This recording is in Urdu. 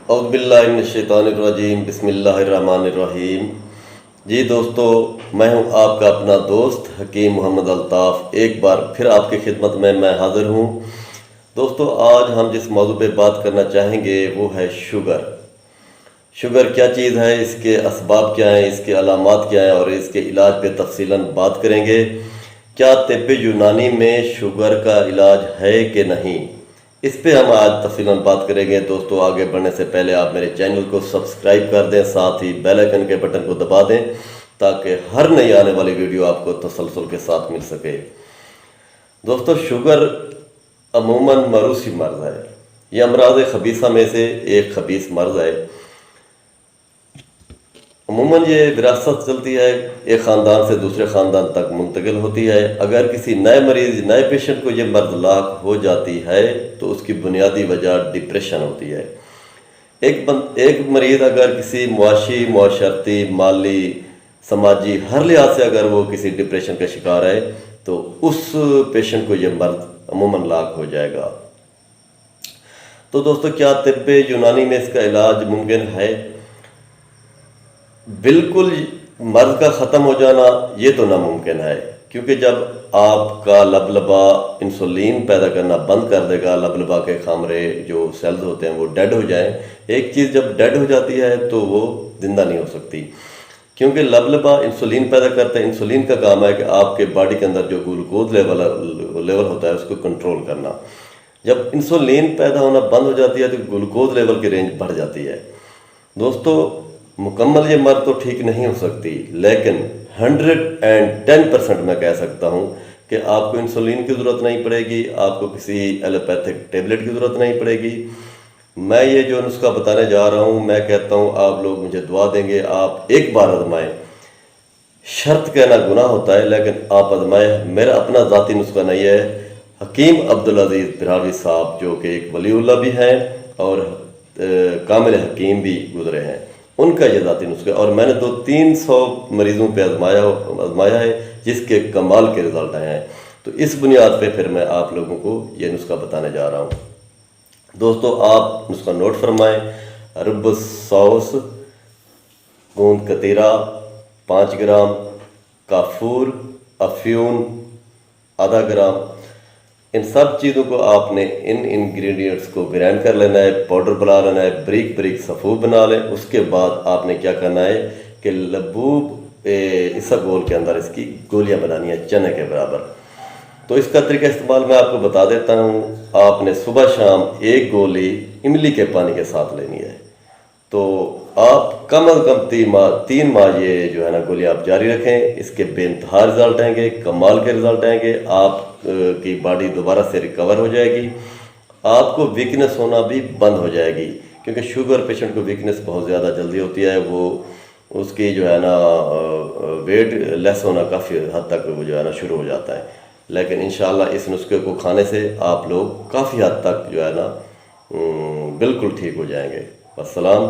اعوذ باللہ من الشیطان الرجیم، بسم اللہ الرحمن الرحیم۔ جی دوستو، میں ہوں آپ کا اپنا دوست حکیم محمد الطاف، ایک بار پھر آپ کی خدمت میں حاضر ہوں۔ دوستو، آج ہم جس موضوع پہ بات کرنا چاہیں گے وہ ہے شوگر۔ شوگر کیا چیز ہے، اس کے اسباب کیا ہیں، اس کے علامات کیا ہیں اور اس کے علاج پہ تفصیلاً بات کریں گے۔ کیا طب یونانی میں شوگر کا علاج ہے کہ نہیں، اس پہ ہم آج تفصیلاً بات کریں گے۔ دوستو، آگے بڑھنے سے پہلے آپ میرے چینل کو سبسکرائب کر دیں، ساتھ ہی بیل آئیکن کے بٹن کو دبا دیں تاکہ ہر نئی آنے والی ویڈیو آپ کو تسلسل کے ساتھ مل سکے۔ دوستو، شوگر عموماً موروثی مرض ہے۔ یہ امراض خبیثہ میں سے ایک خبیث مرض ہے۔ عموماً یہ وراثت چلتی ہے، ایک خاندان سے دوسرے خاندان تک منتقل ہوتی ہے۔ اگر کسی نئے مریض، نئے پیشنٹ کو یہ مرض لاحق ہو جاتی ہے تو اس کی بنیادی وجہ ڈپریشن ہوتی ہے۔ ایک مریض اگر کسی معاشی، معاشرتی، مالی، سماجی ہر لحاظ سے اگر وہ کسی ڈپریشن کا شکار ہے تو اس پیشنٹ کو یہ مرض عموماً لاحق ہو جائے گا۔ تو دوستو، کیا طب یونانی میں اس کا علاج ممکن ہے؟ بالکل مرض کا ختم ہو جانا یہ تو ناممکن ہے، کیونکہ جب آپ کا لبلبا انسولین پیدا کرنا بند کر دے گا، لبلبا کے خامرے جو سیلز ہوتے ہیں وہ ڈیڈ ہو جائیں۔ ایک چیز جب ڈیڈ ہو جاتی ہے تو وہ زندہ نہیں ہو سکتی، کیونکہ لبلبا انسولین پیدا کرتا ہے۔ انسولین کا کام ہے کہ آپ کے باڈی کے اندر جو گلوکوز لیول ہوتا ہے اس کو کنٹرول کرنا۔ جب انسولین پیدا ہونا بند ہو جاتی ہے تو گلوکوز لیول کی رینج بڑھ جاتی ہے۔ دوستو، مکمل یہ مرض تو ٹھیک نہیں ہو سکتی، لیکن 110% میں کہہ سکتا ہوں کہ آپ کو انسولین کی ضرورت نہیں پڑے گی، آپ کو کسی ایلوپیتھک ٹیبلٹ کی ضرورت نہیں پڑے گی۔ میں یہ جو نسخہ بتانے جا رہا ہوں، میں کہتا ہوں آپ لوگ مجھے دعا دیں گے، آپ ایک بار آزمائیں۔ شرط کہنا گناہ ہوتا ہے، لیکن آپ آزمائیں۔ میرا اپنا ذاتی نسخہ نہیں ہے، حکیم عبدالعزیز براڑوی صاحب جو کہ ایک ولی اللہ بھی ہیں اور کامل حکیم بھی گزرے ہیں، ان کا یہ ذاتی نسخہ، اور میں نے 300 مریضوں پہ آزمایا ہے جس کے کمال کے رزلٹ آئے ہیں۔ تو اس بنیاد پہ پھر میں آپ لوگوں کو یہ نسخہ بتانے جا رہا ہوں۔ دوستو، آپ نسخہ نوٹ فرمائیں۔ رب سوس، گوند کتیرہ 5 گرام، کافور، افیون آدھا گرام۔ ان سب چیزوں کو آپ نے ان انگریڈینٹس کو گرائنڈ کر لینا ہے، پاؤڈر بنا لینا ہے، بریک بریک صفوف بنا لیں۔ اس کے بعد آپ نے کیا کرنا ہے کہ لبوب اسبگول کے اندر اس کی گولیاں بنانی ہیں چنے کے برابر۔ تو اس کا طریقہ استعمال میں آپ کو بتا دیتا ہوں۔ آپ نے صبح شام 1 گولی املی کے پانی کے ساتھ لینی ہے۔ تو آپ کم از کم 3 ماہ یہ جو ہے نا گولی آپ جاری رکھیں، اس کے بے انتہا رزلٹ آئیں گے، کمال کے رزلٹ آئیں گے۔ آپ کی باڈی دوبارہ سے ریکور ہو جائے گی، آپ کو ویکنس ہونا بھی بند ہو جائے گی، کیونکہ شوگر پیشنٹ کو ویکنس بہت زیادہ جلدی ہوتی ہے۔ وہ اس کی جو ہے نا ویٹ لیس ہونا کافی حد تک وہ جو ہے نا شروع ہو جاتا ہے، لیکن انشاءاللہ اس نسخے کو کھانے سے آپ لوگ کافی حد تک جو ہے نا بالکل ٹھیک ہو جائیں گے۔ السلام۔